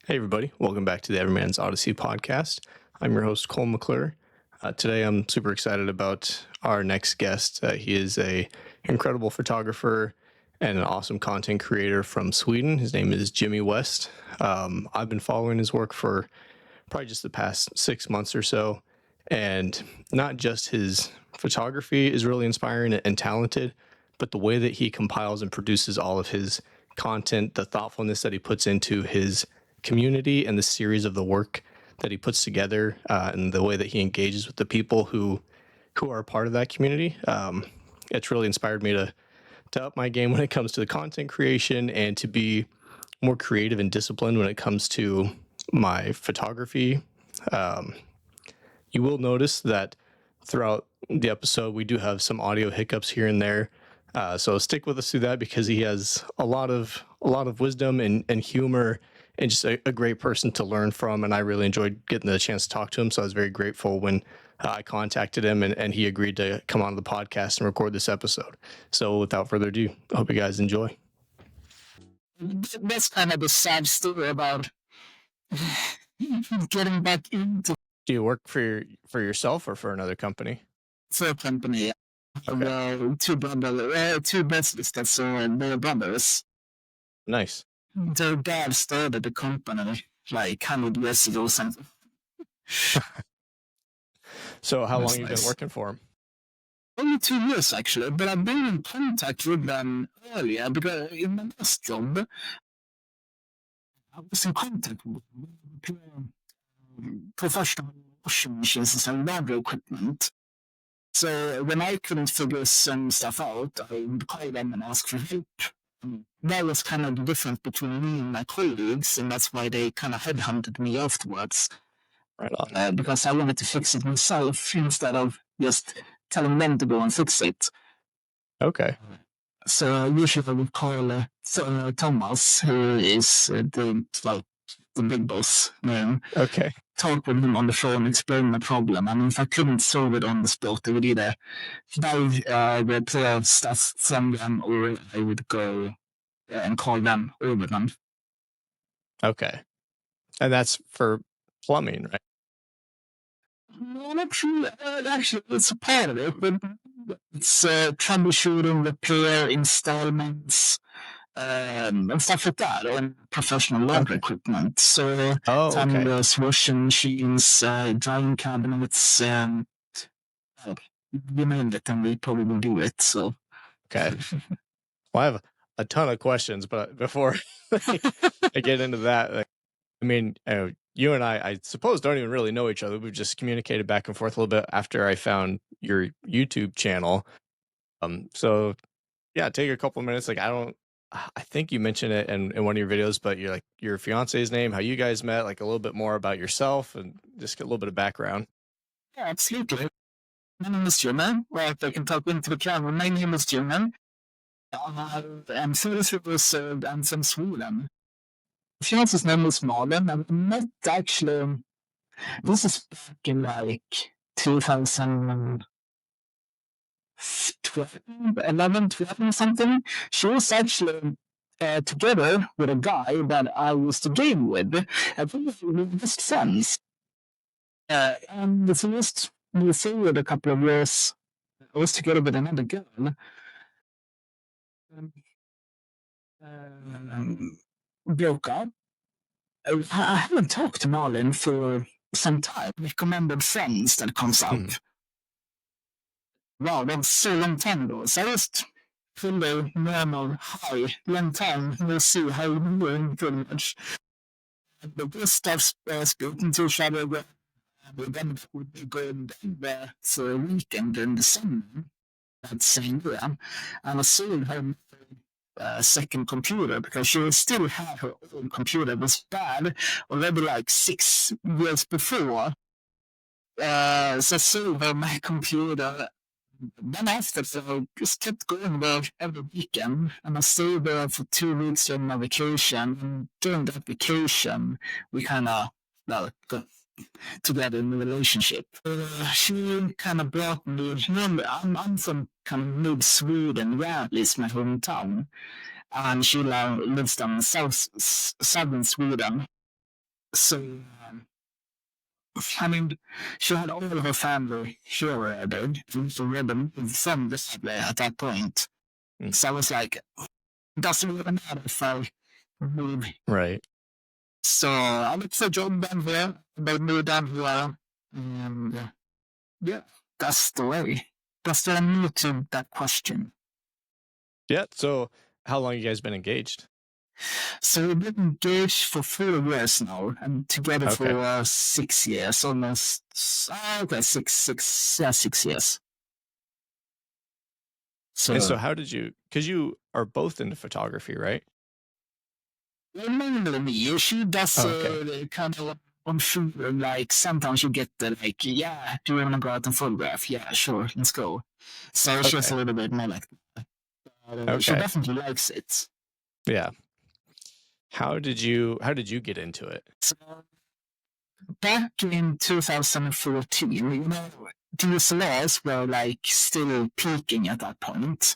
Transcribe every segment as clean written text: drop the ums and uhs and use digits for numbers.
Hey, everybody. Welcome back to the Everyman's Odyssey podcast. I'm your host, Cole McClure. Today, I'm super excited about our next guest. He is a incredible photographer and an awesome content creator from Sweden. His name is Jimmy West. I've been following his work for probably just the past 6 months or so. And not just his photography is really inspiring and talented, but the way that he compiles and produces all of his content, the thoughtfulness that he puts into his community and the series of the work that he puts together, and the way that he engages with the people who are a part of that community. It's really inspired me to up my game when it comes to the content creation and to be more creative and disciplined when it comes to my photography. Um, you will notice that throughout the episode we do have some audio hiccups here and there. So stick with us through that because he has a lot of wisdom and humor and just a great person to learn from. And I really enjoyed getting the chance to talk to him. So I was very grateful when I contacted him and he agreed to come on the podcast and record this episode. So without further ado, I hope you guys enjoy. That's kind of the sad story about getting back into Do you work for yourself or for another company? the company. Okay. Two brothers that's they're brothers. Nice. Their dad started the company like 100 years ago or something. So how That's long you nice. been working for him? Only 2 years actually, but I've been in contact with them earlier because in my last job, I was in contact with professional washing machines and laundry equipment. So when I couldn't figure some stuff out, I would call them and ask for help. That was kind of the difference between me and my colleagues, and that's why they kind of headhunted me afterwards. Right on. Because I wanted to fix it myself instead of just telling them to go and fix it. Okay. So usually I would call Thomas, who is the big boss, Okay. talk with him on the phone, explain the problem. And if I couldn't solve it on the spot, I would either buy the stuff from them or I would go and call them over them. Okay. And that's for plumbing, right? No, not true. Actually, it's a part of it, but it's troubleshooting, repair, installments, and stuff like that, and professional laundry equipment. So, Oh, okay. tumblers, washing machines, drying cabinets, you name it, and we probably do it. So, Okay. Well, I have a ton of questions, but before I get into that, I mean, you and I suppose, don't even really know each other. We've just communicated back and forth a little bit after I found your YouTube channel. So yeah, take a couple of minutes. Like, I think you mentioned it in one of your videos, but you're like your fiance's name, how you guys met, like a little bit more about yourself and just get a little bit of background. yeah, absolutely. My name is Jimmy. Well, I can talk into the camera. My name is Jimmy. I'm 33 years old. I'm from Sweden. Fiance's name is Malin. I met actually, this is back in like 2012, 11, 12 or something. She was actually together with a guy that I used to game with. I think we were best friends. And the first we forward a couple of years, I was together with another girl. Broke up. I haven't talked to Malin for some time. Recommended friends that comes out. Wow, that was so long time ago. So I just fully normal, hi, long time, we'll see how you're doing, pretty much. The best I've spoken to each other, we then would be going there for a weekend in the summer, that same year, and I sold her second computer because she still had her old computer. It was bad already like 6 years before. So I sold her my computer. Then after, so I just kept going there every weekend, and I stayed there for 2 weeks during my vacation. And during that vacation, we kind of got together in a relationship. She kind of brought me. I'm from kind of mid Sweden, Gävle is my hometown, and she lives down in southern Sweden. So, I mean, she had all of her family here already. So we had from this at that point. Mm. So I was like, doesn't really matter if I move. Right. So I looked for a job down here, about moved down here, and yeah, that's the way. That's the answer to that question. Yeah. So how long have you guys been engaged? So we've been engaged for 4 years now, and together Okay. for 6 years, almost. Okay, 6 years. And so how did you, because you are both into photography, right? Well, mainly me. She does Okay. kind of on shoot, like sometimes you get the like, yeah, do you want to go out and photograph? Yeah, sure, let's go. So she's Okay. a little bit more like that. She Okay. definitely likes it. Yeah. How did you get into it? So back in 2014, you know, DSLRs were like still peaking at that point.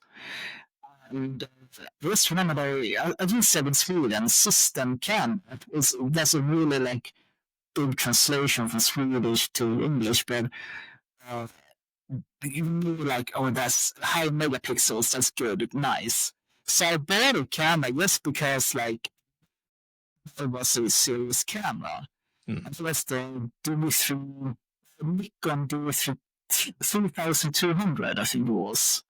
And I just remember, I just said in Sweden, system can. That's a really like big translation from Swedish to English, but you knew like, oh, that's high megapixels, that's good, nice. So I bought a camera just because like it was a serious camera. Mm. And it was the Nikon do 3200, I think it was.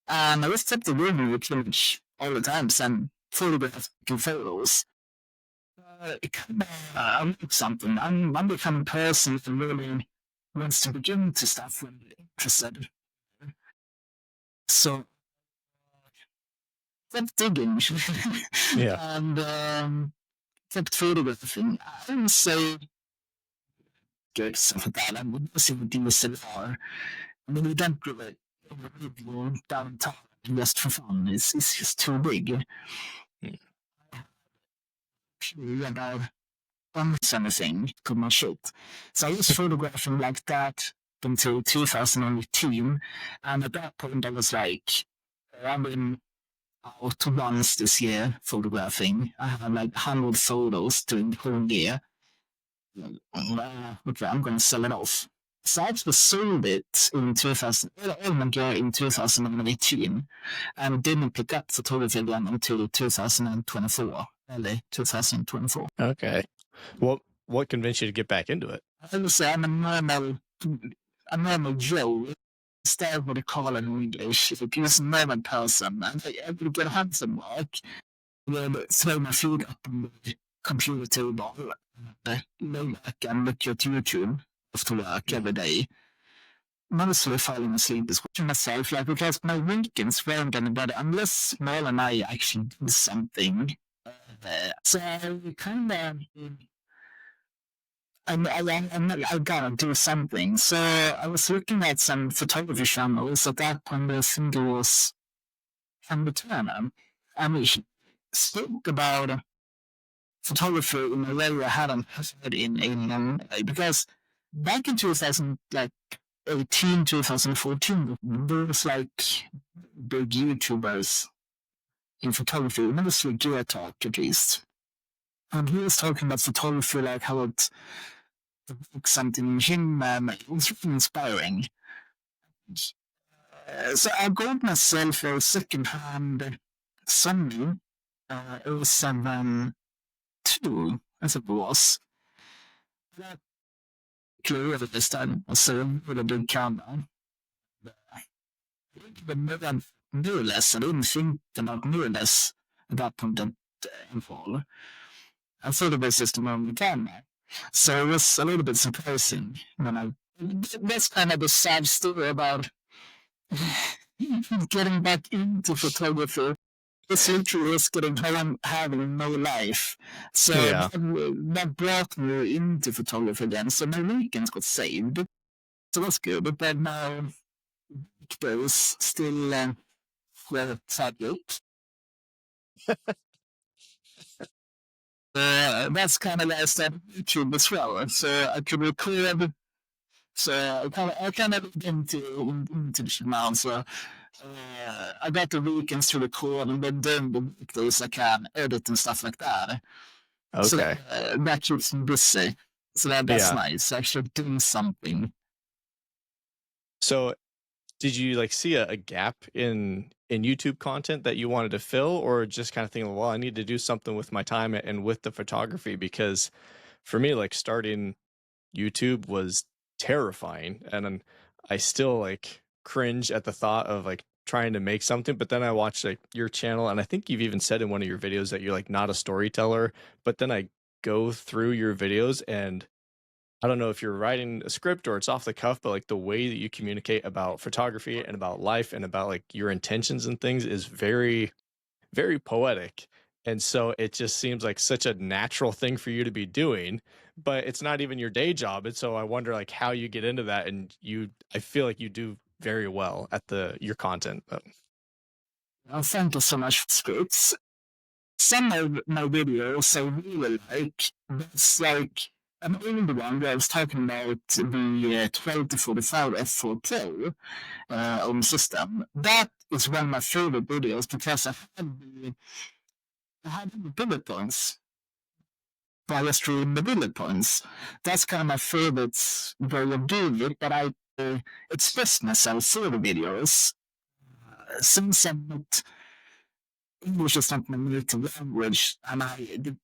And I just kept the room with image all the time and photographed photos. I'm something. I'm the kind of person that really wants to begin to stuff when interested. So kept digging Yeah. and kept photographing. I didn't say good stuff like that. I would see the DSLR. I mean, we don't really go downtown just for fun. It's just too big. Mm. And I anything could not shoot. So I was photographing like that until 2018. And at that point, I was like, I've been out once this year photographing. I have like 100 photos during the whole year. Okay, I'm going to sell it off. So I actually sold it in 2018 and didn't pick up photography again until 2024, early 2024. Okay. What convinced you to get back into it? I would say I'm a normal Joe. Instead of what they call it in English, if it is a normal person, and I would get handsome work, throw my feet up on the computer table, lay back and look at YouTube after work every day. Mostly falling asleep is watching myself, like, because my weekends weren't any better unless Mel and I actually do something. So I kind of I gotta do something. So I was looking at some photography channels at that point. I think it was from the Turner, and we spoke about photography in a way I hadn't heard in because back in 2018, 2014, there was like big YouTubers in photography, mostly gear talk at least. And he was talking about photography, like how it something in him, it was really inspiring. So I got myself a second-hand Sony 07 II, as it was. That clear this time, so with a big camera. But mirrorless, I didn't think about mirrorless at that point in fall. I thought it was just a normal camera. So it was a little bit surprising when that's kind of the sad story about getting back into photography. It's literally just getting home, having no life. So Yeah. that brought me into photography again. So my weekends got saved. So that's good. But now it was still well subject. That's kind of last time YouTube as well. So I could record. So I kind of looked into this now. So I got the weekends to record and then the weekdays I can edit and stuff like that. So Okay. that keeps me busy. So that's Yeah. nice. Actually doing something. So did you like see a gap in YouTube content that you wanted to fill, or just kind of thinking, well, I need to do something with my time and with the photography? Because for me, like starting YouTube was terrifying, and then I still like cringe at the thought of like trying to make something. But then I watched like your channel, and I think you've even said in one of your videos that you're like not a storyteller. But then I go through your videos, and I don't know if you're writing a script or it's off the cuff, but like the way that you communicate about photography and about life and about like your intentions and things is very, very poetic. And so it just seems like such a natural thing for you to be doing, but it's not even your day job. And so I wonder like how you get into that. And I feel like you do very well at your content. But Thank you so much for scripts. Some of my videos I really like. That's like an older one where I was talking about the 12 to 45 F4 Pro on system. That is one of my favorite videos because I had the bullet points. But I just read the bullet points. That's kind of my favorite way of doing it, but I express myself through the videos. Since I'm not English is not my native language, and the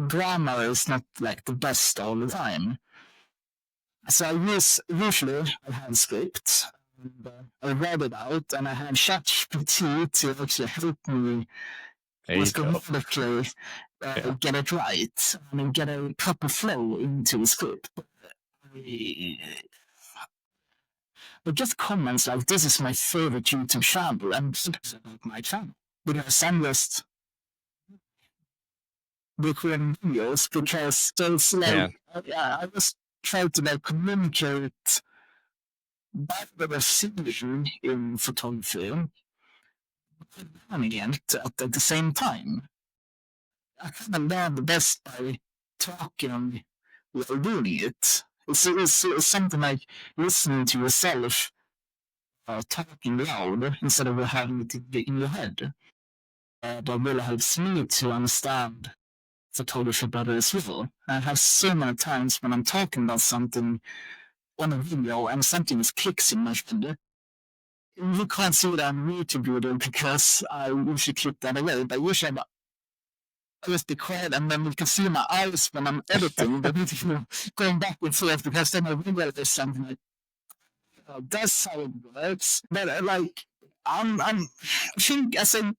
grammar is not like the best all the time. So usually I have scripts, and I read it out, and I have ChatGPT to actually help me there you with go. grammatically Yeah. get it right and get a proper flow into a script. But just comments like, this is my favorite YouTube channel, and it's about my channel. Because I'm just recording videos because it's like, Man. I just try to like communicate what I've seen in photography and it at the same time. I kind of learn the best by talking while doing it. It's something like listening to yourself talking loud instead of having it in your head. That really helps me to understand photography better as well. I have so many times when I'm talking about something on a video and something just clicks in my head. You can't see that on YouTube video because I usually click that away, but usually I just be quiet and then you can see my eyes when I'm editing, but going back and forth because then I realize something like, oh, that's how it works. But like, I think as a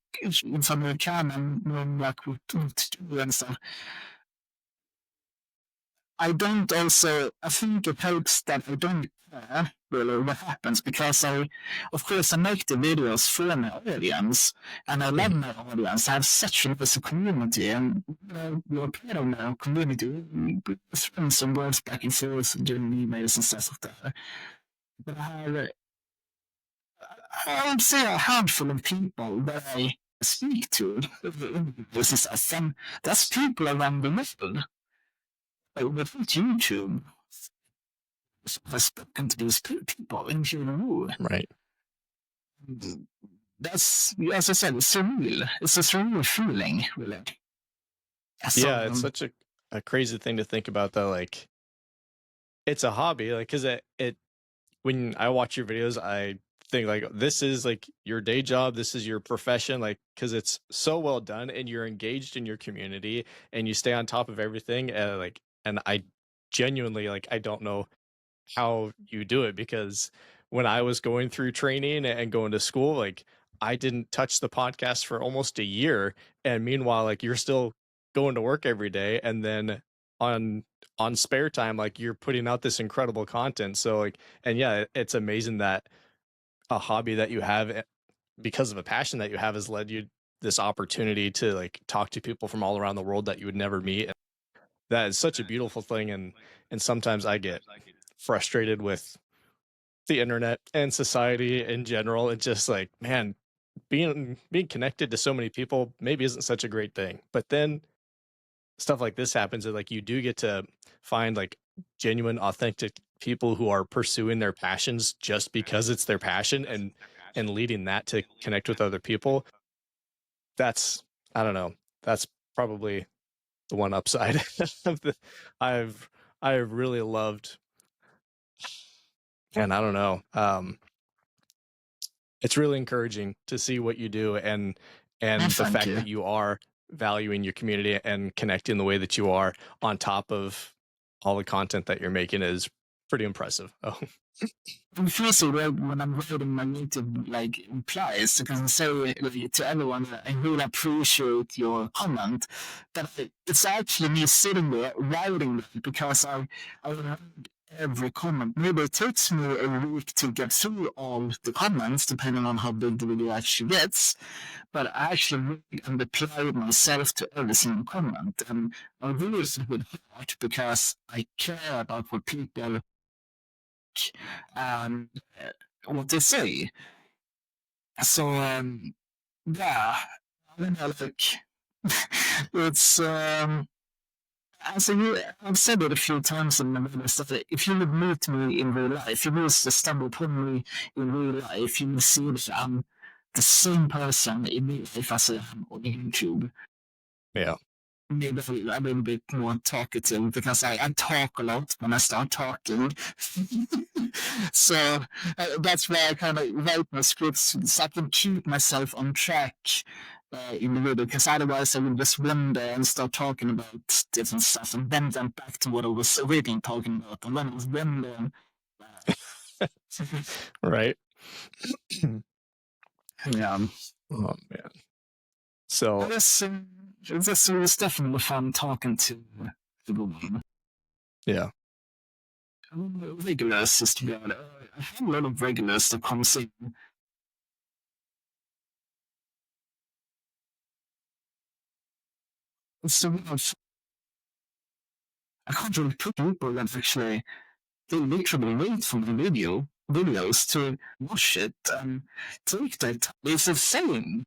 from the can and knowing like what to do and stuff. I think it helps that I don't care really what happens because of course, I make the videos for my audience and I love Mhm. my audience. I have such a community and we're part of my community. We spend some words back and forth and doing emails and stuff like that. But I would say a handful of people that I speak to. This is and that's people around the world. With YouTube, I've spoken to these people in general. Right. That's, as I said, it's surreal. It's a surreal feeling, really. So, Yeah. It's such a crazy thing to think about that. Like it's a hobby, like, cause it when I watch your videos, I think like this is like your day job, this is your profession, like because it's so well done and you're engaged in your community and you stay on top of everything. And I genuinely like I don't know how you do it because when I was going through training and going to school, like I didn't touch the podcast for almost a year. And meanwhile, like you're still going to work every day. And then on on spare time, like you're putting out this incredible content. So like, and yeah, it's amazing that a hobby that you have because of a passion that you have has led you this opportunity to like talk to people from all around the world that you would never meet. And that is such a beautiful thing. And sometimes I get frustrated with the internet and society in general. It's just like, man, being connected to so many people maybe isn't such a great thing. But then stuff like this happens and like you do get to find like genuine, authentic people who are pursuing their passions just because it's their passion and leading that to connect with other people. That's I don't know. That's probably the one upside of the I've I've really loved, and I don't know. It's really encouraging to see what you do, and the Thank fact you. that you are valuing your community and connecting the way that you are on top of all the content that you're making is pretty impressive. Oh, It feels so weird when I'm writing my native replies because I say to everyone that I really appreciate your comment. That it's actually me sitting there writing it because I read every comment. Maybe it takes me a week to get through all the comments, depending on how big the video actually gets. But I actually read and reply myself to every single comment, and I really listen with heart because I care about what people and what they say. So yeah, I don't know, like it's as I've said it a few times in my videos that if you would meet me in real life, if you will stumble upon me in real life, you will see that I'm the same person in real life as I am on YouTube. yeah. Maybe a little bit more talkative because I talk a lot when I start talking. So that's why I kind of write my scripts so I can keep myself on track in the video because otherwise I would just run there and start talking about different stuff and then jump back to what I was originally talking about and then I was run there. Right. Yeah. Oh man. So This was definitely fun talking to everyone. yeah. Regulars just to be honest. I have a lot of regulars that comes in. So I can't really put people that actually they literally wait for the videos to watch it and take that time. It's insane.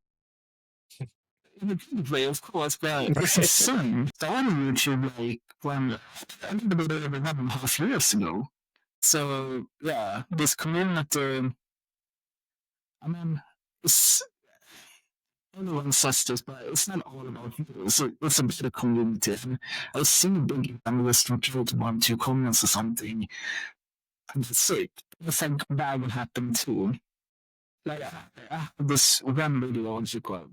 In a good way, of course, but it's Right. insane. Started YouTube like when a little bit over 1.5 years ago. So yeah, this community. I mean, it's everyone says this, but it's not all about you. It's a bit of community. And I see big analysts report one, two comments or something, and that's it. I think that will happen too. Like, this one video on Chicago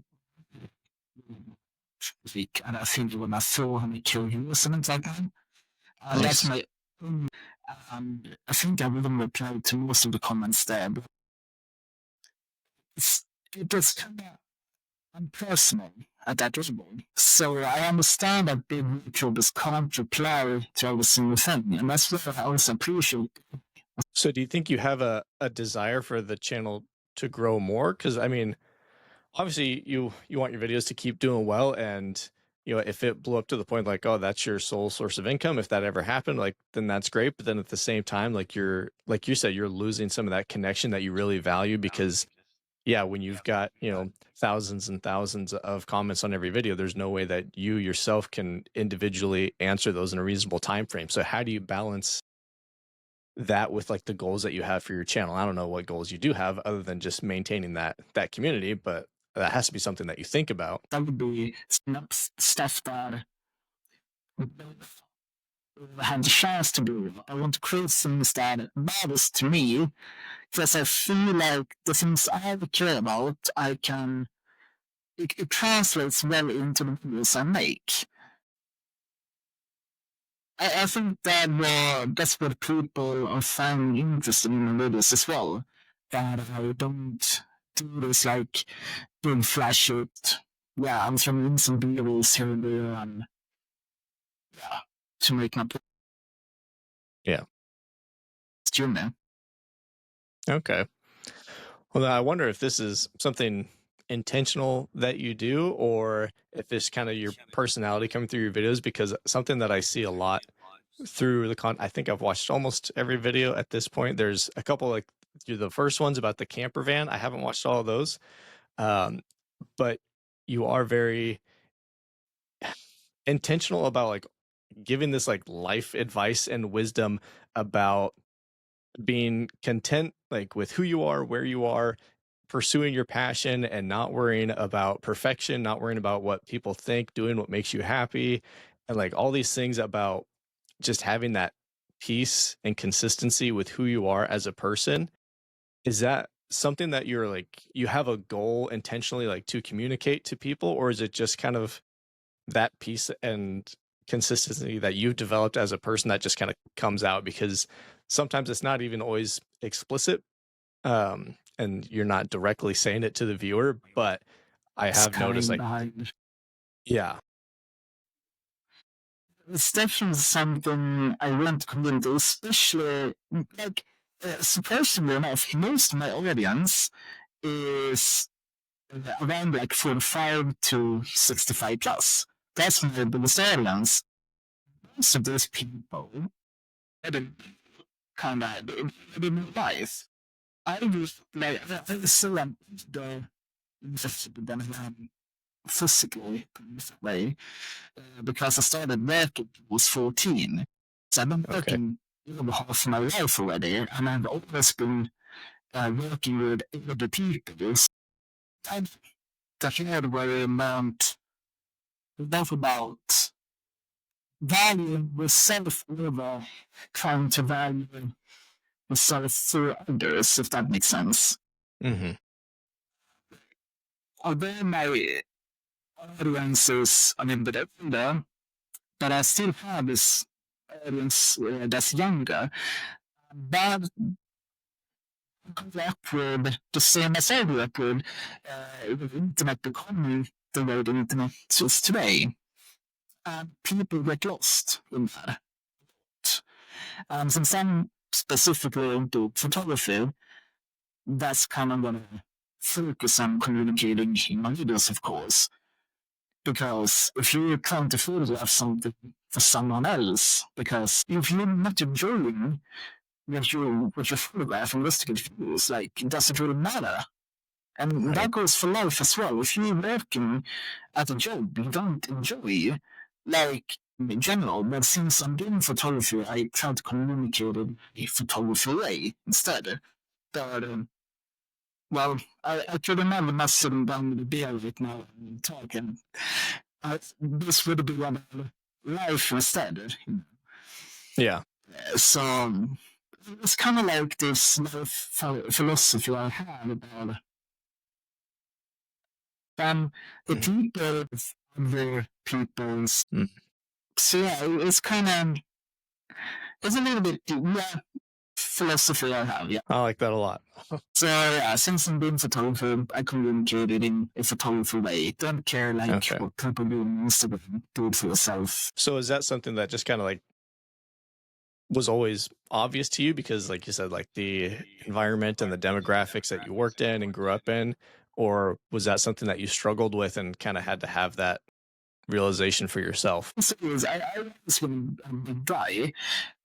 week, and I think when I saw him kill you or something like that, that's Nice. my. I think I will reply to most of the comments there, but it was kind of unpersonal at that level. So I understand that big YouTubers can't reply to every single thing, and that's what I also appreciate. So do you think you have a desire for the channel to grow more? Because I mean, obviously you want your videos to keep doing well, and if it blew up to the point like, oh, that's your sole source of income, if that ever happened, like then that's great. But then at the same time, like like you said, you're losing some of that connection that you really value because yeah, when you've got, thousands and thousands of comments on every video, there's no way that you yourself can individually answer those in a reasonable time frame. So how do you balance that with like the goals that you have for your channel? I don't know what goals you do have other than just maintaining that community, but that has to be something that you think about. That would be stuff that I have the chance to do. I want to create things that matters to me because I feel like the things I care about, I can. It translates well into the videos I make. I think that that's what people are finding interesting in the videos as well. That I don't do this like big flash it. Yeah, I'm throwing in some B-rolls here and there and yeah, to make my Yeah. student. Okay. Well, then I wonder if this is something intentional that you do, or if it's kind of your personality coming through your videos, because something that I see a lot through I think I've watched almost every video at this point. There's a couple like the first ones about the camper van. I haven't watched all of those. But you are very intentional about like giving this like life advice and wisdom about being content like with who you are, where you are, pursuing your passion and not worrying about perfection, not worrying about what people think, doing what makes you happy. and like all these things about just having that peace and consistency with who you are as a person. Is that something that you're like you have a goal intentionally like to communicate to people, or is it just kind of that peace and consistency that you've developed as a person that just kind of comes out because sometimes it's not even always explicit, and you're not directly saying it to the viewer, but I It's have noticed kind like behind. yeah. It's definitely something I want to come into, especially like surprisingly enough, most of my audience is around like 45 to 65 plus. That's my biggest audience. Most of those people had a kind of in my life. I was like, I was still the physically way because I started working when I was 14. So I've been Okay. working over half my life already, and I've always been working with other people. So I've heard where amount enough about value with self over trying to value yourself through others, if that makes sense. Hmm. Although my audience is, I mean, but but I still have this audience that's younger. But grew up with the same as I grew up with internet becoming the way the internet is today. People get lost in that. Since I'm specifically into photography, that's kind of gonna focus on communicating in my videos, of course. Because if you're trying to photograph something for someone else, because if you're not enjoying what you're photographing, just to get views, like it doesn't really matter. And Right. that goes for life as well. If you're working at a job you don't enjoy, like in general, but since I'm doing photography, I try to communicate in a photography way instead. But well, I could never not sitting down with a beer right now and talking. This would be one of life instead. Yeah. So it's kind of like this philosophy I have about the Mhm. people of other people's. Mm. So yeah, it's kind of it's a little bit yeah philosophy I have. Yeah. I like that a lot. So yeah, since I'm doing photography, I communicate it in a photography way. Don't care like Okay. what people do on Instagram. Do it for yourself. So is that something that just kind of like was always obvious to you because like you said like the environment and the demographics that you worked in and grew up in, or was that something that you struggled with and kind of had to have that realization for yourself? So I was when I'm dry,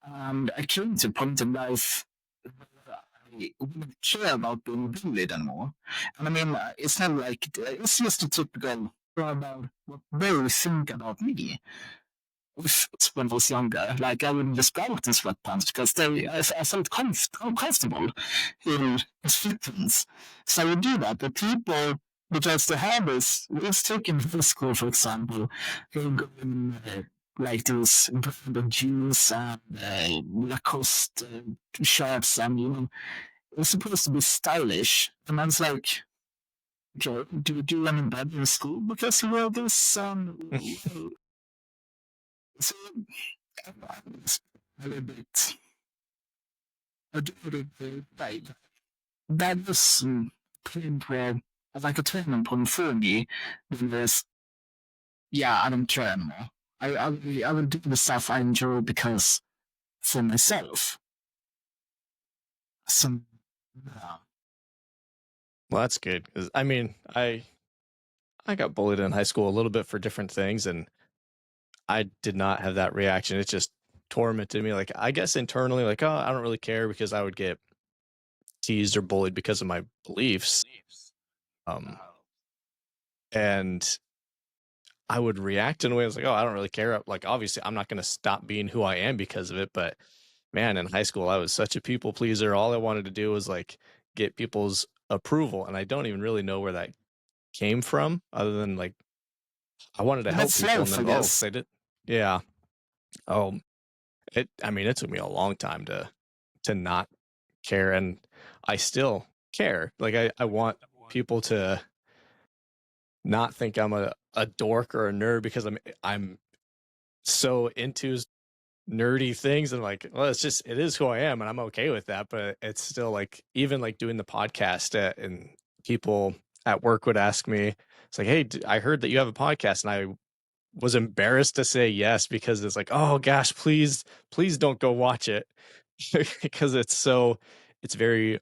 and I came to a point in life where I wouldn't care about being bullied anymore. And I mean, it's not like it's just a typical about what they think about me. When I was younger, like I would just go out in sweatpants because I felt comfortable in sweatpants. So I would do that. But people, because they have this, let's take in high school, for example, they go in like those branded jeans and Lacoste shirts, and it's supposed to be stylish. And I was like, okay, do you do any better in school because you wear this? So a little bit. I do a little bit right. That was point where like a turning point for me was yeah, I don't care anymore. I will do the stuff I enjoy because for myself. So yeah. Well, that's good because I mean I got bullied in high school a little bit for different things, and I did not have that reaction. It just tormented me. Like I guess internally, like oh, I don't really care because I would get teased or bullied because of my beliefs. Um, and I would react in a way I was like, oh, I don't really care. Like obviously, I'm not going to stop being who I am because of it. But man, in high school, I was such a people pleaser. All I wanted to do was like get people's approval, and I don't even really know where that came from, other than like I wanted to help That's people, and life, I then oh, guess. they did. Yeah. Oh, I mean, it took me a long time to not care, and I still care. Like I want people to not think I'm a dork or a nerd because I'm so into nerdy things and like, well, it is who I am and I'm okay with that. But it's still like, even like doing the podcast and people at work would ask me, it's like, hey, I heard that you have a podcast, and I was embarrassed to say yes because it's like, oh gosh, please don't go watch it because it's very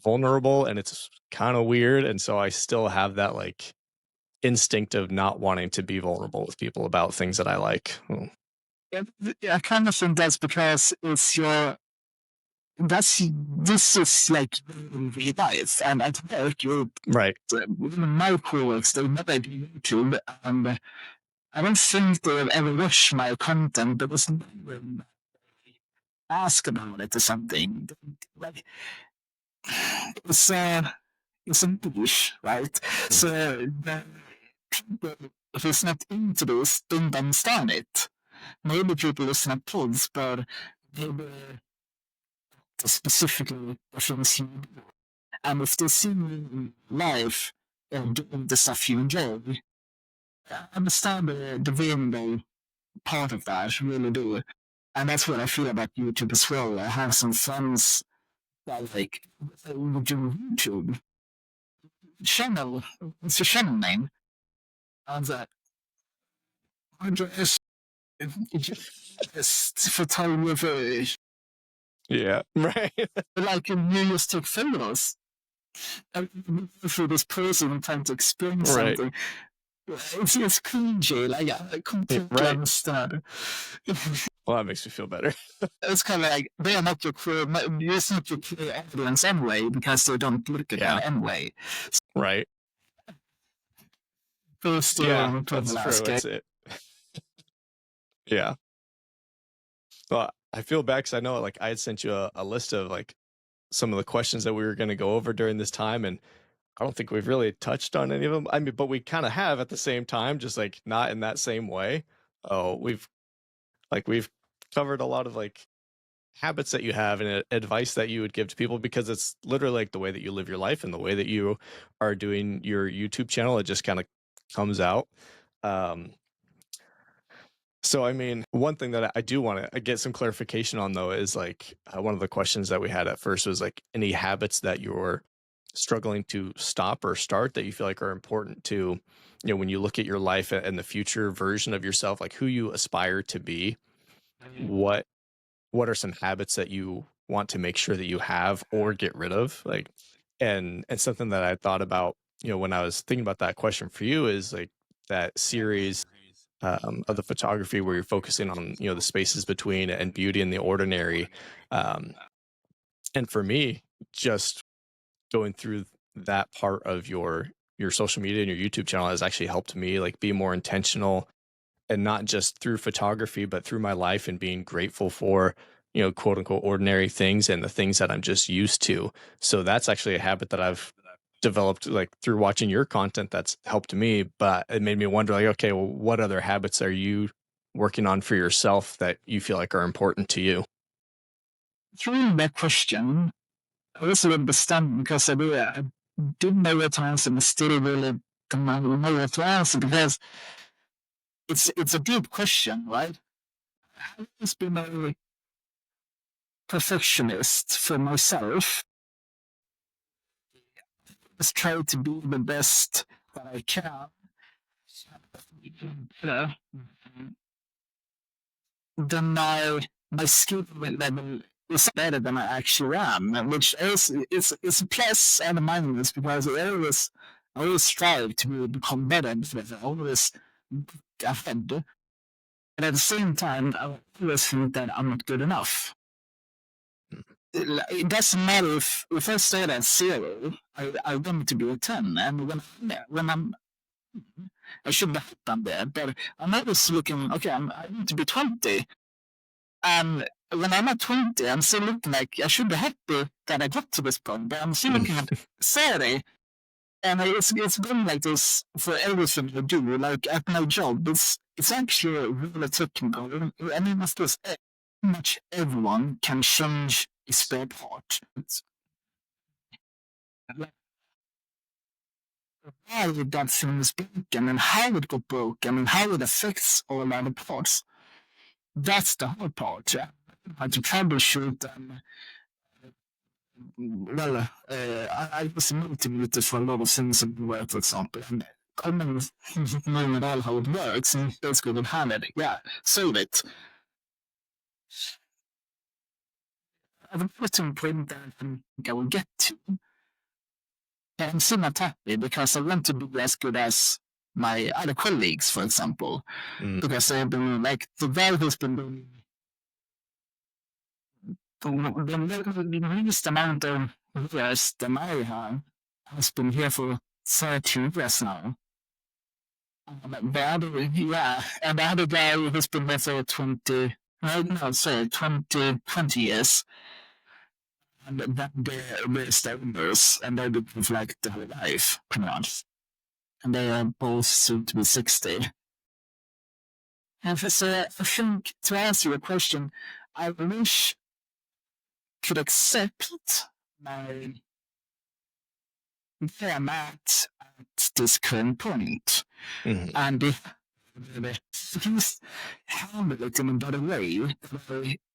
vulnerable and it's kind of weird. And so I still have that like instinct of not wanting to be vulnerable with people about things that I like. Yeah, I kind of think that's because it's your this is like real life, and at work you're Right. my colleagues they never do YouTube, and I don't think they've ever watched my content. There was never ask about it or something. Like, it's a niche, right? So the people who's not into this don't understand it. Maybe people listen to pods, but maybe specifically the things you do. And if they see you live and doing the stuff you enjoy, I understand the rainbow part of that, really do. And that's what I feel about YouTube as well. I have some friends that like would do YouTube channel. What's your channel name? And that Andreas is photographer. Yeah. Right. Like you just take photos for this person trying to explain Right. something. It's just cringy. Like I completely Right. understand. Well, that makes me feel better. It's kind of like they are not your clear. It's not your clear evidence anyway because they don't look at Yeah. them anyway. Right. First, Yeah, people that's true. ask It's it. it. Yeah. Well, I feel bad because I know like I had sent you a list of like some of the questions that we were going to go over during this time, and I don't think we've really touched on any of them. I mean, but we kind of have at the same time, just like not in that same way. Oh, we've covered a lot of like habits that you have and advice that you would give to people, because it's literally like the way that you live your life and the way that you are doing your YouTube channel. It just kind of comes out. Um, so, I mean, one thing that I do want to get some clarification on, though, is like one of the questions that we had at first was like any habits that you're struggling to stop or start that you feel like are important to, when you look at your life and the future version of yourself, like who you aspire to be, what what are some habits that you want to make sure that you have or get rid of, like, and something that I thought about, when I was thinking about that question for you is like that series of the photography where you're focusing on the spaces between and beauty in the ordinary. um, and for me, just going through that part of your social media and your YouTube channel has actually helped me like be more intentional, and not just through photography but through my life, and being grateful for quote unquote ordinary things and the things that I'm just used to. So that's actually a habit that I've developed like through watching your content that's helped me, but it made me wonder like, okay, well, what other habits are you working on for yourself that you feel like are important to you? It's really that question. I also understand because I didn't know what to answer, and still really don't know what to answer because it's a deep question, right? I've always been a perfectionist for myself. Just try to be the best that I can. You then my skill level is better than I actually am, which is it's a plus and a minus because I always strive to become better and I always ahead. And at the same time, I always think that I'm not good enough. It doesn't matter if I start at 0, I want to be a 10. And when I shouldn't have done that, but I'm always looking, okay, I need to be 20. And when I'm at 20, I'm still looking like I should be happy that I got to this point, but I'm still looking at 30. And it's been like this for everything I do. Like at my job, it's actually really technical. I mean, of course, pretty much everyone can change a spare part. It's like why that thing is broken and how it got broken and how it affects all other parts. That's the hard part. Yeah. How to troubleshoot them. Well, I was a multimeter for a lot of things in work, for example, and I never knowing at all how it works, and that's good at hand it. Yeah, solve it. I've put to a point that I think I will get to. And I'm still not happy because I want to be as good as my other colleagues, for example, because they've been like the guy who's been doing the least amount of years than I have has been here for 30 years now. The other, yeah, and the other guy who's been there for 20, no, sorry, 20 years. And then they're stoners, and they've been with like the whole life, pretty much. And they are both soon to be 60. And so I think, to answer your question, I wish could accept my where I'm at this current point. And if just handle it in a better way,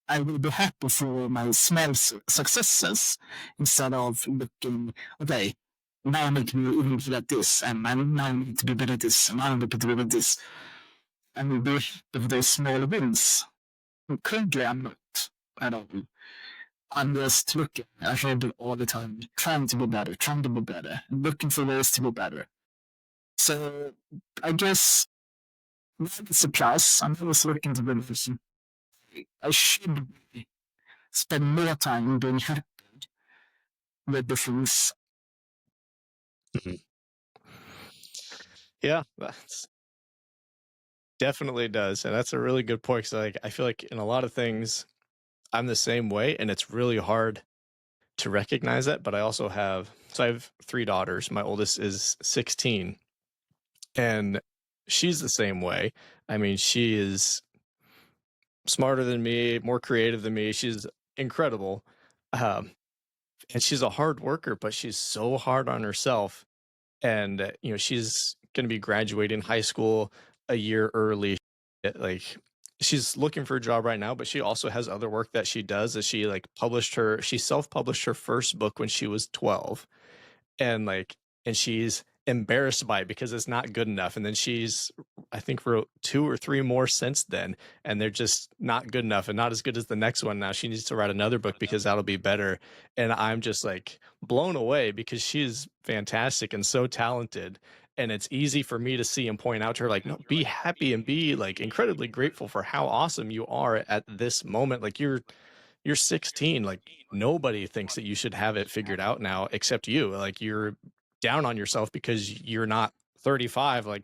I will be happy for my small successes instead of looking, okay, now I need to be even good at this, and now I need to be better at this, and now I need to be better at this. And will be happy for those small wins. Currently, I'm not at all. I'm just looking ahead all the time, trying to be better, looking for ways to be better. So I guess it's a plus. I'm always looking to be better. I should spend more time being happy with the things. Yeah, that's definitely does. And that's a really good point. So like I feel like in a lot of things I'm the same way, and it's really hard to recognize that. But I also have I have 3 daughters. My oldest is 16, and she's the same way. I mean, she is smarter than me, more creative than me. She's incredible. And she's a hard worker, but she's so hard on herself. And, she's going to be graduating high school a year early. Like, she's looking for a job right now, but she also has other work that she does. As she self-published her first book when she was 12, and she's embarrassed by it because it's not good enough. And then she's, I think, wrote 2 or 3 more since then, and they're just not good enough and not as good as the next one. Now she needs to write another book because that'll be better. And I'm just like blown away because she's fantastic and so talented. And it's easy for me to see and point out to her, like, no, be happy and be like incredibly grateful for how awesome you are at this moment. Like you're 16. Like nobody thinks that you should have it figured out now except you. Like you're down on yourself because you're not 35. Like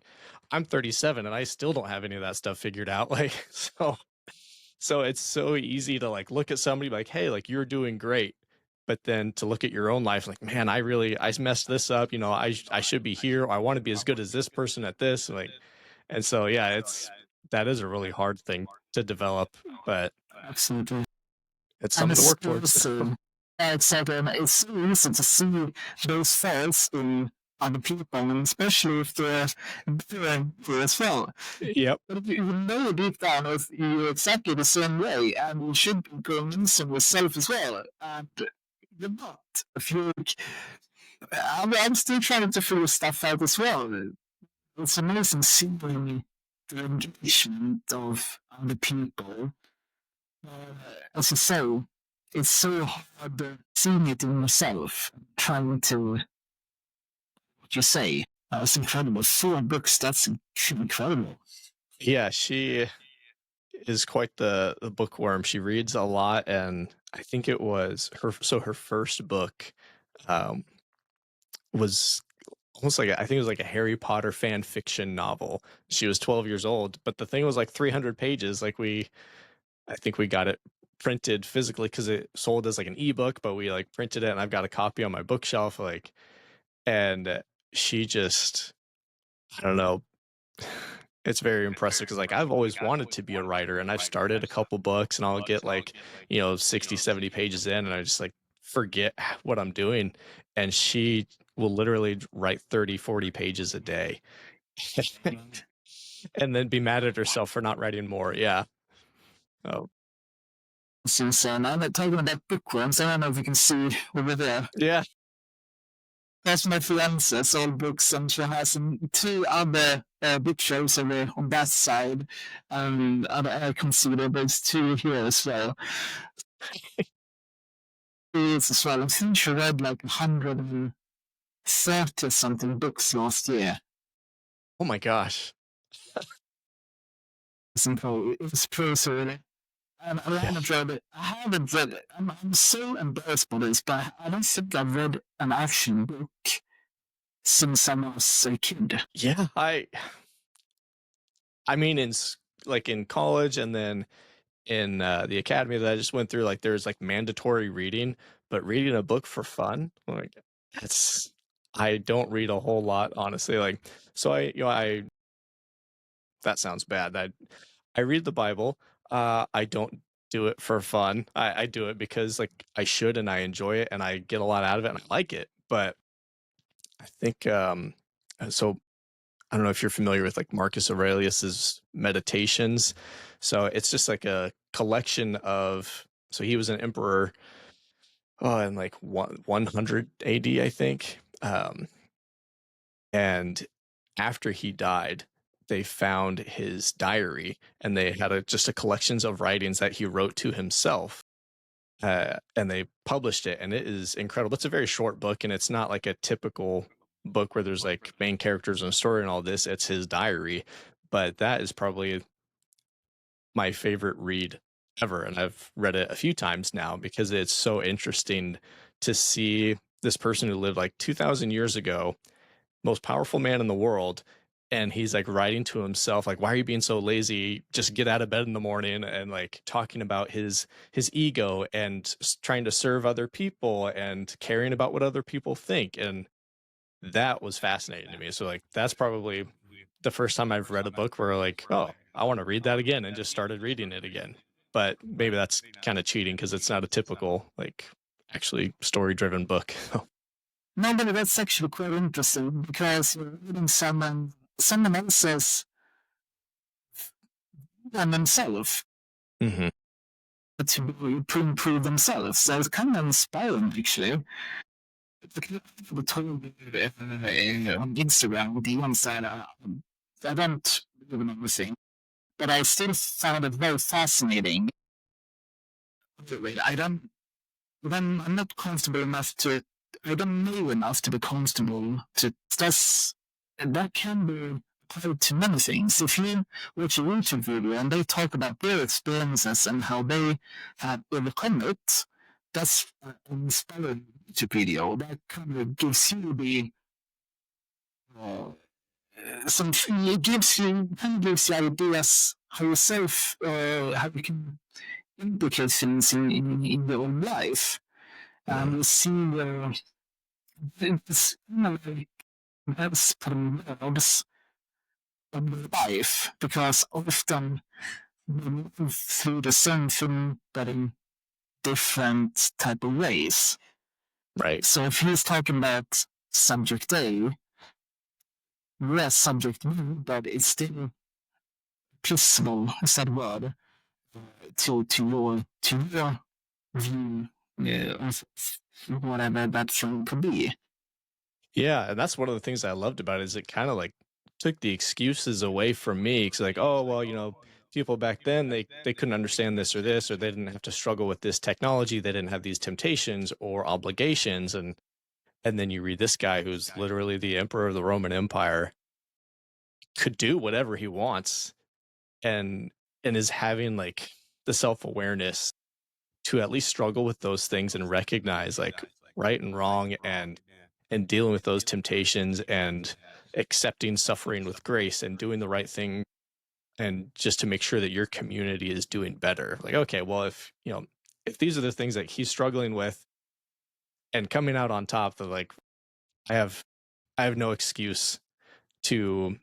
I'm 37 and I still don't have any of that stuff figured out. Like so it's so easy to like look at somebody like, hey, like you're doing great. But then to look at your own life, like, man, I messed this up. I should be here. I want to be as good as this person at this. Like, and so, yeah, that is a really hard thing to develop, but Absolutely. it's And something to work towards. exactly. And it's so easy to see those faults in other people, and especially if they're doing good as well. Yep. But if you know deep down if you're exactly the same way, and you should be convincing yourself as well, and you're not. If you, I'm still trying to figure stuff out as well. It's amazing seeing the engagement of other people. As I say, it's so hard seeing it in yourself, trying to, what you say, that's incredible. 4 books, that's incredible. Yeah, she is quite the bookworm. She reads a lot, and I think it was her first book was almost like I think it was like a Harry Potter fan fiction novel. She was 12 years old, but the thing was like 300 pages. I think we got it printed physically because it sold as like an ebook, but we like printed it, and I've got a copy on my bookshelf. And she just, I don't know, it's very impressive because like I've always wanted to be a writer and I've started a couple books and I'll get like, 60, 70 pages in and I just like forget what I'm doing. And she will literally write 30, 40 pages a day and then be mad at herself for not writing more. Yeah. Oh, It's insane. I'm talking about that bookworms. I don't know if you can see over there. yeah. That's my fiance's old books, and she has two other bookshelves over on that side, and I consider those two here as well. Is as well. I think she read like 130 something books last year. Oh my gosh. It was prose, really. And I Yeah. haven't read it. I haven't read it. I'm so embarrassed by this, but I don't think I've read an action book since I was a kid. Yeah. I mean, like in college and then in the academy that I just went through, like there's like mandatory reading, but reading a book for fun, like that's, I don't read a whole lot, honestly. Like, so that sounds bad. I read the Bible. I don't do it for fun. I do it because like I should and I enjoy it and I get a lot out of it and I like it. But I think, so I don't know if you're familiar with like Marcus Aurelius's Meditations. So it's just like a collection of, so he was an emperor in like 100 AD, I think. And after he died, they found his diary and they had just a collections of writings that he wrote to himself. And they published it, and it is incredible. It's a very short book, and it's not like a typical book where there's like main characters and a story and all this. It's his diary, but that is probably my favorite read ever, and I've read it a few times now because it's so interesting to see this person who lived like 2,000 years ago, most powerful man in the world, and he's like writing to himself like, why are you being so lazy, just get out of bed in the morning, and like talking about his ego and trying to serve other people and caring about what other people think. And that was fascinating to me. So like that's probably the first time I've read a book where like, oh, I want to read that again, and just started reading it again. But maybe that's kind of cheating because it's not a typical like actually story driven book. No, but that's actually quite interesting because you're reading someone else's than themselves Mm-hmm. to improve themselves. So it's kind of inspiring, actually. People told me on Instagram, the ones that I don't believe in everything, but I still found it very fascinating. I don't, when I'm not comfortable enough to, I don't know enough to be comfortable to, that can be applied to many things. If you watch a YouTube video and they talk about their experiences and how they have overcome it, that's an inspiring YouTube video. That kind of gives you the something. It gives you ideas how yourself how you can implicate things in your own life. And you see it's kind of like that's nerves of life because often we move through the same thing but in different type of ways. Right. So if he's talking about subject A, yes, subject B, but it's still applicable, is that word, to your view of whatever that thing could be. Yeah, and that's one of the things I loved about it is it kind of like took the excuses away from me because like, oh well, people back then they couldn't understand this, or they didn't have to struggle with this technology, they didn't have these temptations or obligations, and then you read this guy who's literally the emperor of the Roman Empire, could do whatever he wants, and is having like the self-awareness to at least struggle with those things and recognize like right and wrong, and dealing with those temptations and accepting suffering with grace and doing the right thing, and just to make sure that your community is doing better. Like, okay, well, if these are the things that he's struggling with and coming out on top, that like I I have no excuse to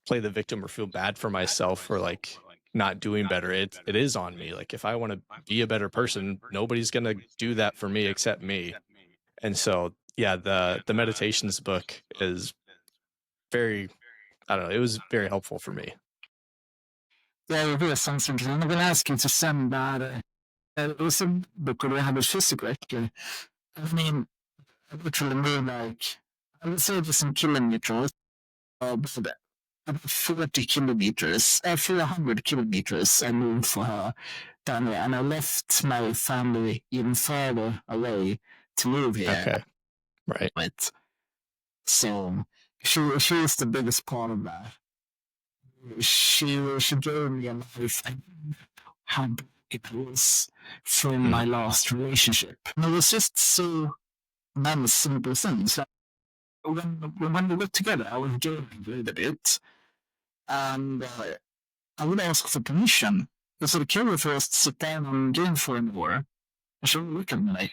play the victim or feel bad for myself for like not doing better. It is on me. Like if I want to be a better person, nobody's gonna do that for me except me. And so yeah, the meditations book is very, I don't know, it was very helpful for me. Yeah, det är sant. I'm gonna ask you to send that. It was a book where we have a physical actually. I mean, I literally moved like, I would say it was in kilometers, but about 40 kilometers, 400 kilometers I moved for her down there. And I left my family even further away to move here. Okay. Right. But so she was the biggest part of that. She gave me a life I had it was from my last relationship. And it was just so many simple things. Like when we got together, I was gaming a little bit, and I would ask for permission. Is it okay for us to sit down and game for an hour? And she would look at me like,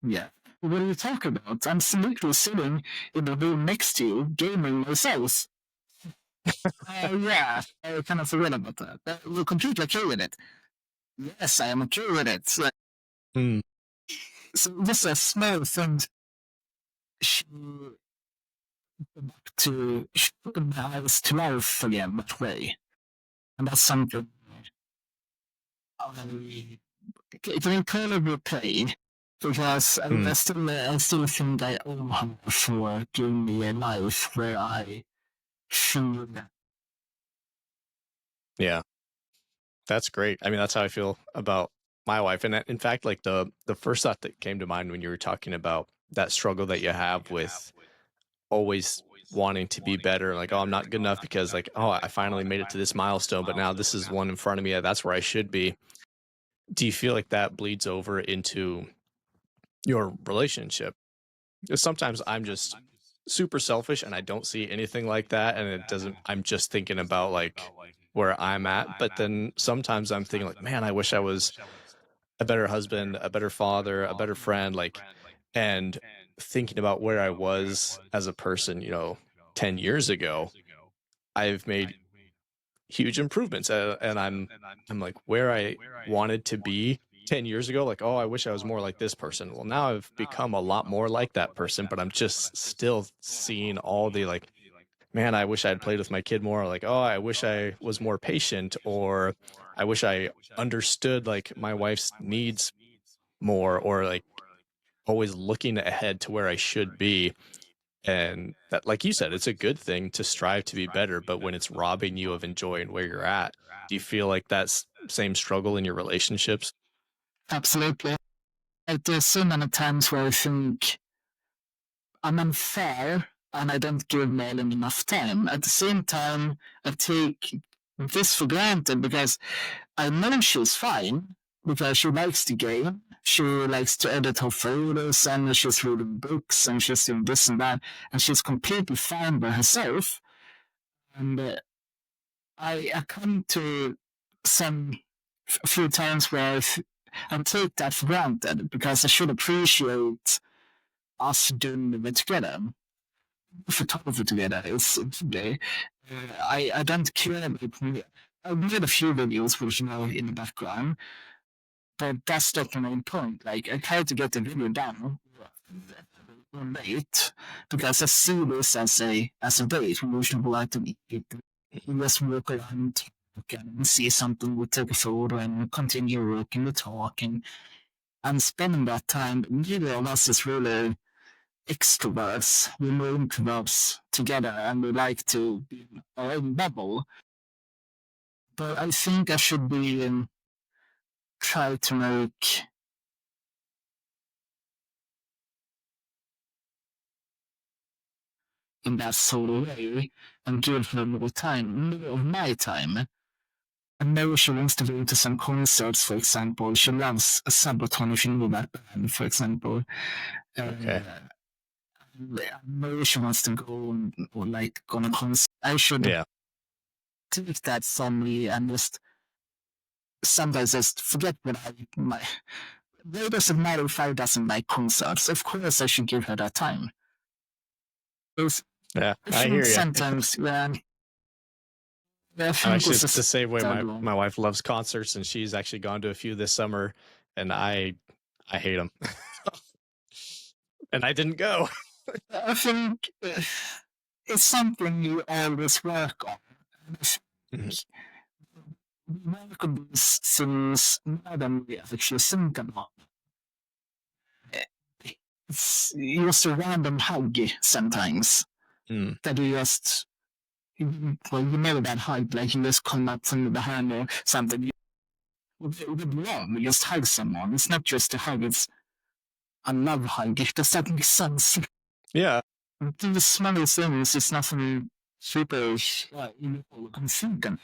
yeah. What are you talking about? I'm literally sitting in the room next to you, gaming myself. Yeah, I kind of forgot about that. We're completely okay with it. Yes, I am okay with it. So, Mm. so this is a small thing. She opened my eyes to life again that way. And that's something it will kind of replay because I still think I owe her for giving me a life where I should. Yeah. That's great. I mean, that's how I feel about my wife. And in fact, like the first thought that came to mind when you were talking about that struggle that you have with always wanting to be better, like, oh, I'm not good enough because like, oh, I finally made it to this milestone, but now this is one in front of me. That's where I should be. Do you feel like that bleeds over into your relationship? 'Cause sometimes I'm just super selfish and I don't see anything like that. And it doesn't, I'm just thinking about like where I'm at. But then sometimes I'm thinking like, man, I wish I was a better husband, a better father, a better friend, like, and thinking about where I was as a person, 10 years ago, I've made huge improvements. And I'm like where I wanted to be 10 years ago, like, oh, I wish I was more like this person. Well, now I've become a lot more like that person, but I'm just still seeing all the like, man, I wish I had played with my kid more. Like, oh, I wish I was more patient, or I wish I understood like my wife's needs more, or like always looking ahead to where I should be. And that, like you said, it's a good thing to strive to be better, but when it's robbing you of enjoying where you're at, do you feel like that's same struggle in your relationships? Absolutely. Like, there's so many times where I think I'm unfair and I don't give Malin enough time. At the same time, I take this for granted because I know she's fine because she likes the game. She likes to edit her photos and she's reading books and she's doing this and that, and she's completely fine by herself. And I come to some a few times where I take that for granted because I should appreciate us doing it together. Photography together is today. I don't care about me. I've made a few videos which in the background, but that's not the main point. Like, I try to get the video down late because I see this as a date. We should go out to eat. We just walk around and see something. We take a photo and continue working, we talking, and spending that time. Neither of us is really extroverts. We're more introverts together, and we like to be in our own bubble. But I think I should be try to make in that sort of way and give her more time, more of my time. I know she wants to go to some concerts, for example. She loves Sabaton, if you know that band, for example. Okay. I know she wants to go or like go on a concert. I should Yeah. take that from me and just sometimes just forget what it doesn't matter if I doesn't like concerts. Of course, I should give her that time. Those Yeah, I I think hear you. sometimes when I I'm think actually was a the same way. My struggle. my wife loves concerts, and she's actually gone to a few this summer, and I hate them, and I didn't go. I think it's something you always work on. And I Mhm. think we work on these things more than we actually think about. It's just a random hug sometimes Mm. that you just, well, you know that hug, like you just come up from behind or something. With love, you just hug someone. It's not just a hug, it's a love hug. Does that make sense? Yeah, The small things, it's nothing super confusing.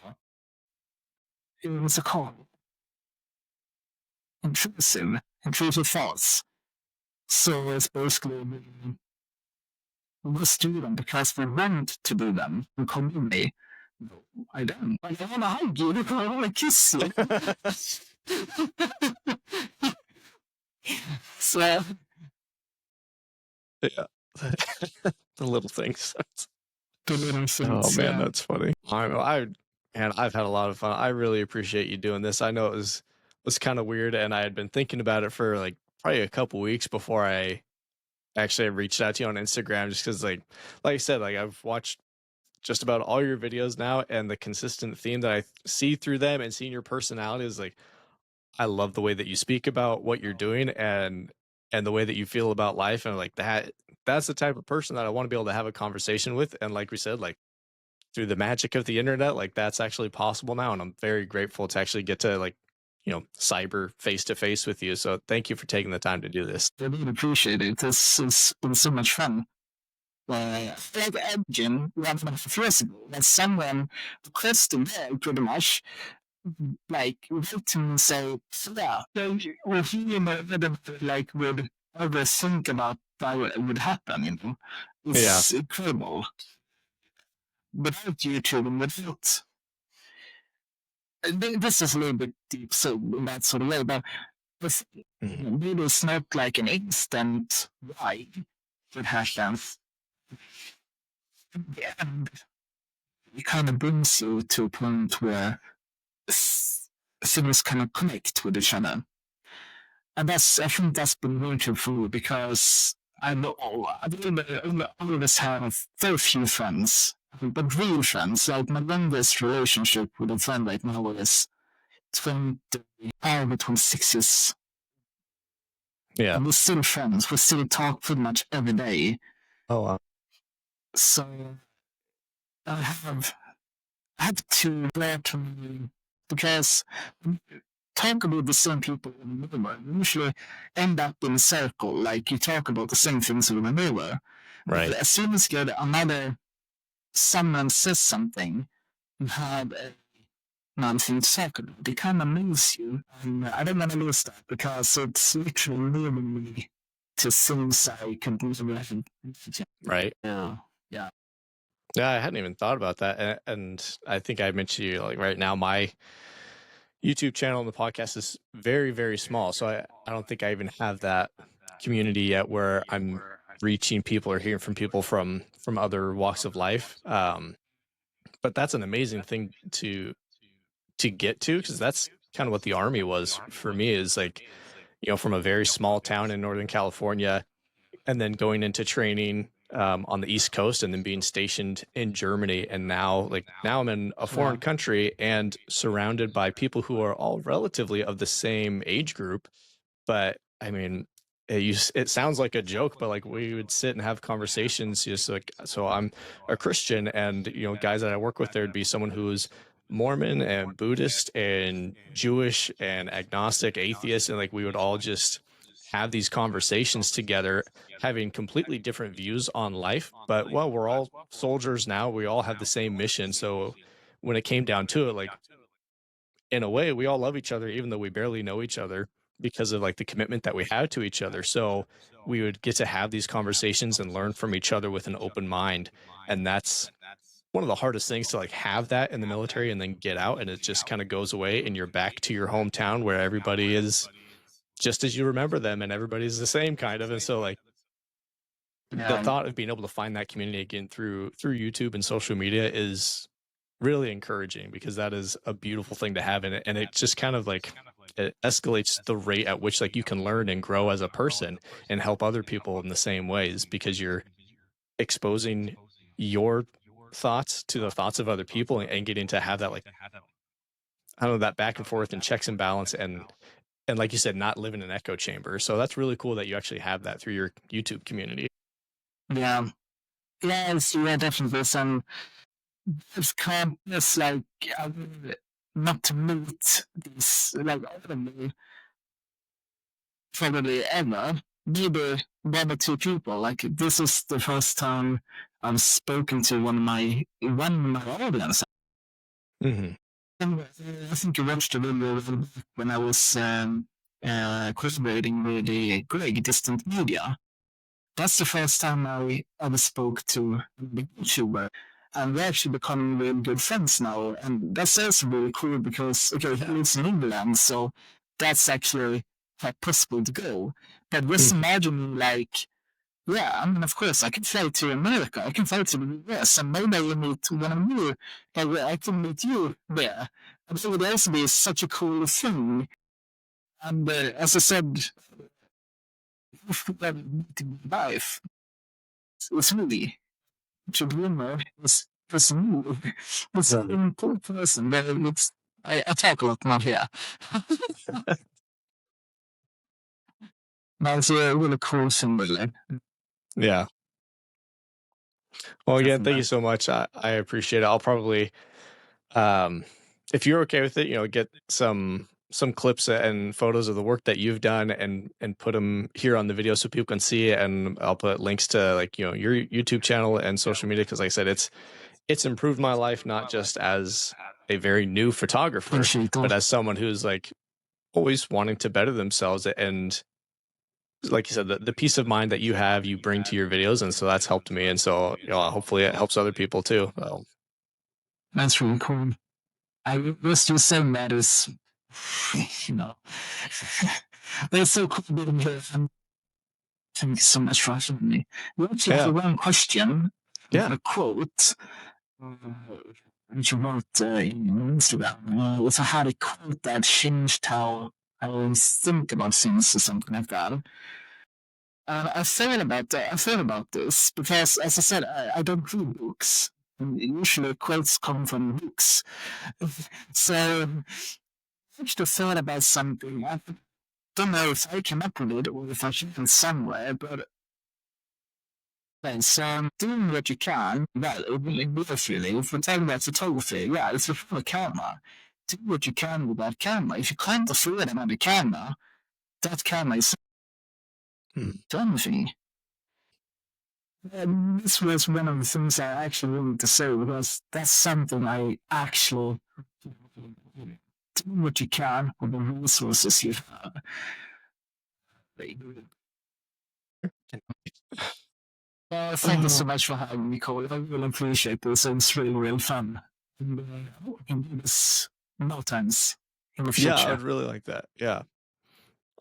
It was a call. Intrusive thoughts. So it's basically let's do them because we want to do them. You come with me. No, I don't. I don't want to hug you. I want to kiss you. So yeah. The little things. the little Oh things, man, yeah. that's funny. Man, I've had a lot of fun. I really appreciate you doing this. I know it was kind of weird, and I had been thinking about it for like probably a couple weeks before I actually reached out to you on Instagram, just because like I said, like I've watched just about all your videos now, and the consistent theme that I see through them and seeing your personality is like I love the way that you speak about what you're doing and the way that you feel about life, and like that's the type of person that I want to be able to have a conversation with. And like we said, like through the magic of the internet, like that's actually possible now. And I'm very grateful to actually get to like, cyber face to face with you. So thank you for taking the time to do this. I really appreciate it. This has been so much fun. I've imagined 1.5 years ago that someone requested that pretty much like write and say, yeah, or he like would ever think about that would happen, Yeah. It's incredible. Without YouTube and without this is a little bit deep, so in that sort of way, but Mhm. maybe it's not like an instant ride that happens. Yeah, and it kind of brings you to a point where things kind of connect with each other. And I think that's been wonderful because I know I always have very few friends, but real friends. Like my longest relationship with a friend right now is 20, over 26 years. Yeah. And we're still friends. We still talk pretty much every day. Oh wow. So I have I have to learn to because talk about the same people in the mirror. You usually end up in a circle, like you talk about the same things in the mirror. But Right. as soon as you get someone says something, you have another thing to talk about. They kind of lose you. And I don't want to lose that because it's literally leaving me to things I can do. Right. Yeah. Yeah. Yeah, I hadn't even thought about that. And I think I mentioned to you like right now, my YouTube channel and the podcast is very, very small. So I don't think I even have that community yet where I'm reaching people or hearing from people from other walks of life. But that's an amazing thing to get to, because that's kind of what the army was for me, is like, from a very small town in Northern California, and then going into training on the East Coast, and then being stationed in Germany. And now I'm in a foreign Yeah. country and surrounded by people who are all relatively of the same age group. But I mean, it sounds like a joke, but like we would sit and have conversations just like, so I'm a Christian, and guys that I work with, there'd be someone who's Mormon and Buddhist and Jewish and agnostic, atheist, and like we would all just have these conversations together, having completely different views on life. But well, we're all soldiers now. We all have the same mission. So when it came down to it, like in a way, we all love each other, even though we barely know each other, because of like the commitment that we have to each other. So we would get to have these conversations and learn from each other with an open mind. And that's one of the hardest things, to like have that in the military and then get out and it just kind of goes away and you're back to your hometown where everybody is just as you remember them and everybody's the same kind of. And so like the thought of being able to find that community again through YouTube and social media is really encouraging, because that is a beautiful thing to have in it, and it just kind of like it escalates the rate at which like you can learn and grow as a person and help other people in the same ways, because you're exposing your thoughts to the thoughts of other people, and getting to have that, like, I don't know, that back and forth and checks and balance, and like you said, not live in an echo chamber. So that's really cool that you actually have that through your YouTube community. Yeah. Yes, yeah, definitely. And it's kind of like not to meet these like probably ever. Maybe one or two people. Like this is the first time I've spoken to one of my audience. Mm-hmm. I think you watched a video when I was collaborating with the Greg Distant Media. That's the first time I ever spoke to a YouTuber. And we're actually becoming really good friends now. And that's also really cool because, okay, he lives in England, so that's actually quite possible to go. But just imagine, like, yeah, I mean, of course, I can fly to America, I can fly to the US, and maybe I will meet one of you, but I can meet you there. And it would also be such a cool thing. And as I said, life was really to rumor was me. Was an important person, but it's, I talk a lot now here. That's a really cool thing, really. Yeah. Well, again, thank you so much. I appreciate it. I'll probably, if you're okay with it, get some clips and photos of the work that you've done, and put them here on the video so people can see it. And I'll put links to like, your YouTube channel and social media, because like I said, it's improved my life, not just as a very new photographer, but as someone who's like always wanting to better themselves. And like you said, the peace of mind that you bring to your videos, and so that's helped me, and so hopefully it helps other people too. Well, that's really cool. I was just saying that is, that's so cool being here. Thank you so much for having me. We actually have one question, a quote, which you wrote in Instagram. Was had a quote that changed how I think about things or something like that. I thought about that. I thought about this because, as I said, I don't read books. And usually, quotes come from books. So, I actually thought about something. I don't know if I came up with it or if I should it somewhere, but doing what you can, well, really, if we're talking about photography, yeah, it's a camera. Do what you can with that camera. If you can't afford another camera, that camera is photography. This was one of the things I actually wanted to say, because that's something I actually do what you can with the resources you have. Thank you so much for having me, Cole. I really appreciate this. It's really, really fun. And we can do this more times in the future. Yeah, I'd really like that. Yeah.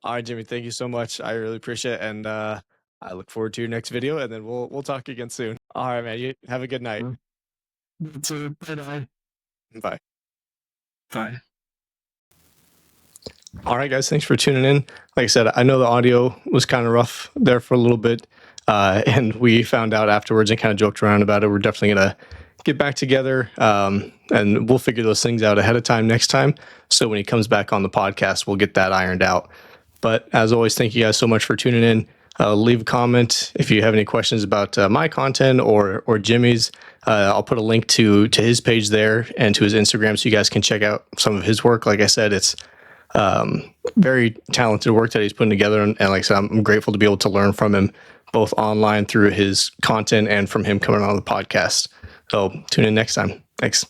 All right, Jimmy, thank you so much. I really appreciate it. And I look forward to your next video, and then we'll talk again soon. All right, man. You have a good night. You too. Bye-bye. Bye. Bye. All right, guys. Thanks for tuning in. Like I said, I know the audio was kind of rough there for a little bit. And we found out afterwards and kind of joked around about it. We're definitely going to get back together, and we'll figure those things out ahead of time next time. So when he comes back on the podcast, we'll get that ironed out. But as always, thank you guys so much for tuning in. Leave a comment if you have any questions about my content or Jimmy's. I'll put a link to his page there and to his Instagram, so you guys can check out some of his work. Like I said, it's very talented work that he's putting together. And like I said, I'm grateful to be able to learn from him, both online through his content and from him coming on the podcast. So tune in next time. Thanks.